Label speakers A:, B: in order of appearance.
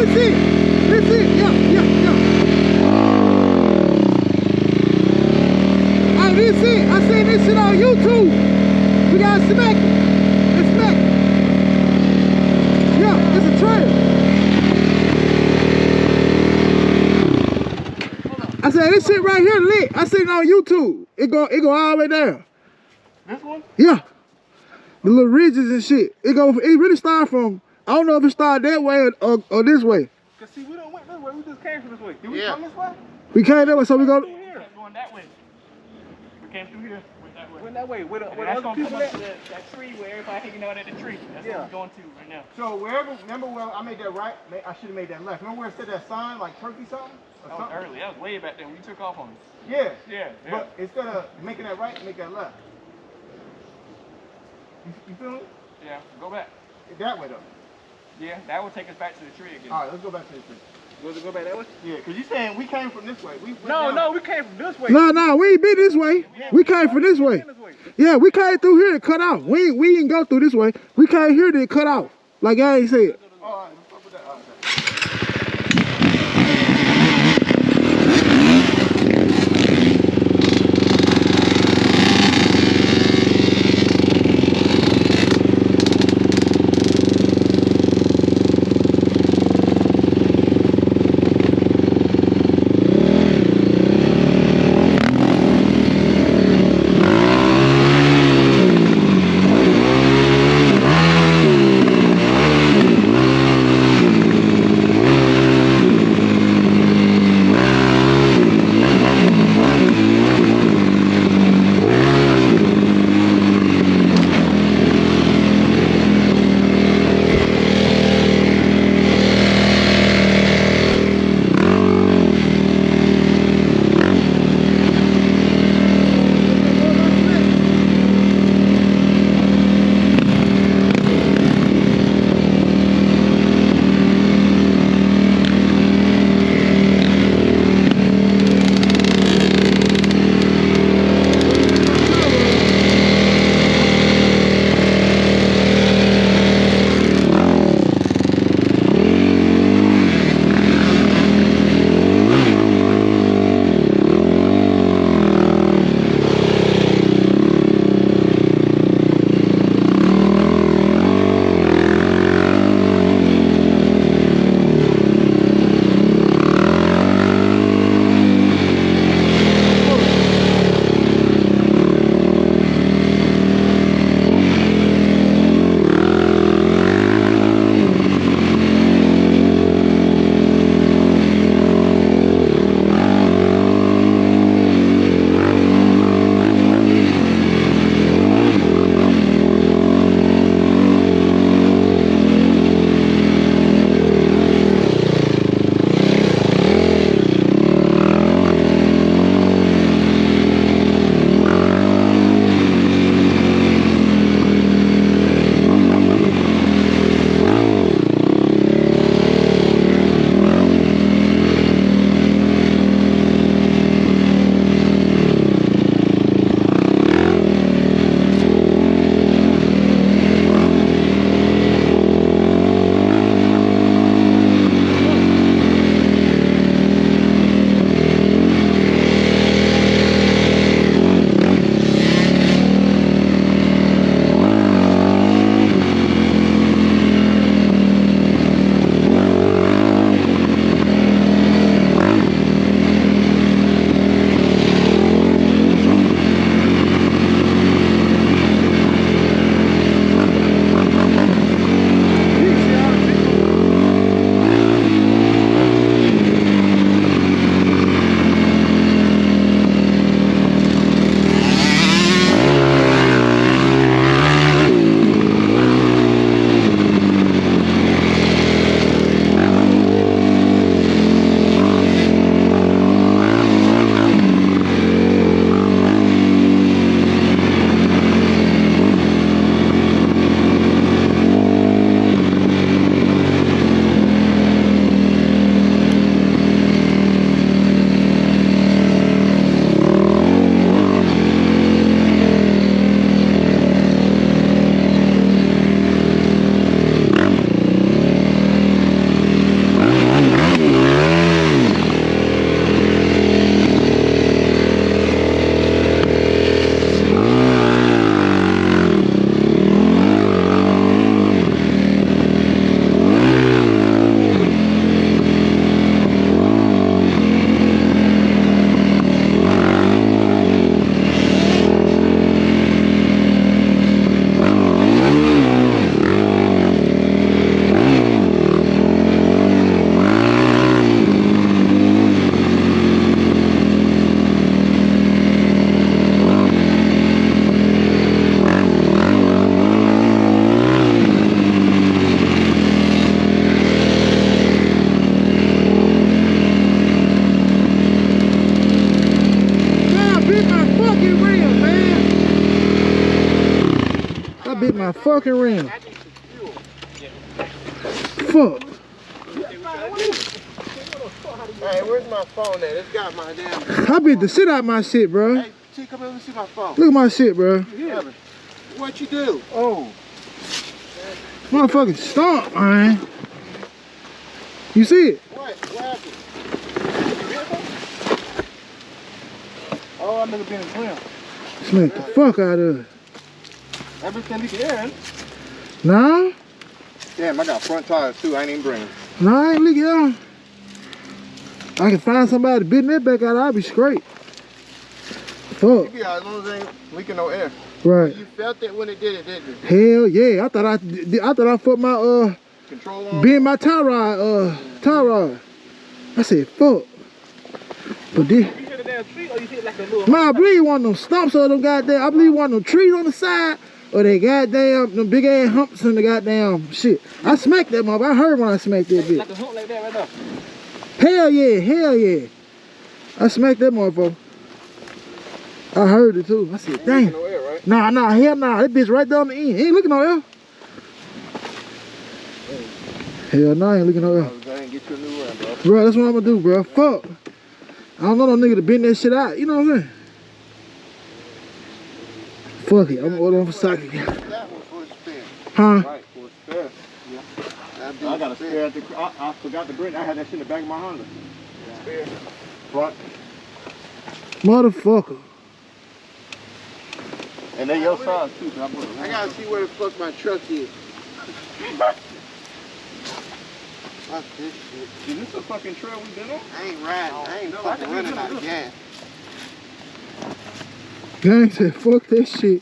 A: this it. This it. Yeah. Hey, this it. I seen this shit on YouTube. We got smack it. It's smack it. Yeah, it's a trail. I said this shit right here lit. I seen it on YouTube. It go all the way down.
B: This one?
A: Yeah. The little ridges and shit. It really start from, I don't know if it started that way or this way.
B: Cause see, we don't went this way. We just came from this way. Did we come this way?
A: We came that way, so we go.
B: We kept going that way. We came through here. Went that way. With other people at that tree where everybody hanging out at the tree. That's what we're going to right now.
C: So wherever, remember where I made that right? I should have made that left. Remember where it said that sign, like turkey something?
B: That was early. That was way back then. We took off on it.
C: Yeah. But instead of making that right, make that left. You feel it?
B: Yeah. Go back.
C: That way though.
B: Yeah, that will take us back to the tree again.
C: All right, let's go back to the tree.
B: Go back that way?
C: Yeah, because you're saying we came from this way.
B: No, we came from this way.
A: No, we ain't been this way. We came from this way. Yeah, we came through here to cut off. We didn't go through this way. We came here to cut off. Like I ain't said.
C: All right, let's fuck with that. All right.
A: my fucking rim.
C: I need some fuel.
A: Fuck.
C: Hey, where's my phone at? It's got my damn.
A: I beat the shit out my shit, bro.
C: Hey, T, come here, let me see my phone.
A: Look at my shit, bro.
C: What you do?
B: Oh.
A: Motherfucking stomp, man. You see it?
C: What happened?
B: Oh, I never been in clear.
A: Smack the fuck out of it.
B: Everything we can.
A: Nah?
C: Damn, I got front tires too. I ain't even bringing.
A: Nah, I ain't leaking out. I can find somebody to bend that back out, I'll be straight. Fuck.
C: Yeah, as long as it ain't leaking no air.
A: Right.
C: You felt it when it did it, didn't you?
A: Hell yeah. I thought I put my
C: Control on.
A: bend my tie rod. I said fuck. But this,
B: You hit a damn tree or you hit like a little.
A: man, I believe one of them stumps or them goddamn, I believe one of them trees on the side or they goddamn, them big ass humps in the goddamn shit. I smacked that mother. I heard when I smacked that bitch.
B: Like a hump like that right there.
A: Hell yeah. I smacked that motherfucker. I heard it too. I said,
C: Ain't
A: damn.
C: leaking no air, right?
A: Nah, hell nah. That bitch right down the end. Ain't looking no air. Hell nah, ain't looking no air.
C: I ain't get you a new one, bro.
A: Bro, that's what I'm gonna do, bro. Fuck. I don't know no nigga to bend that shit out. You know what I'm saying? Fuck it. I'm gonna order on for socket.
C: That was for a spin.
A: Huh?
C: Right, for a spare. Yeah. I got a spare at the. I forgot to bring. I had that shit in the back of my Honda. Spare. Front.
A: Motherfucker.
C: And they your size too. I gotta see where the fuck my truck is. Fuck this shit.
B: Is this a fucking trail we been on?
C: I ain't riding. I ain't fucking running out of gas.
A: Gang said, fuck that shit.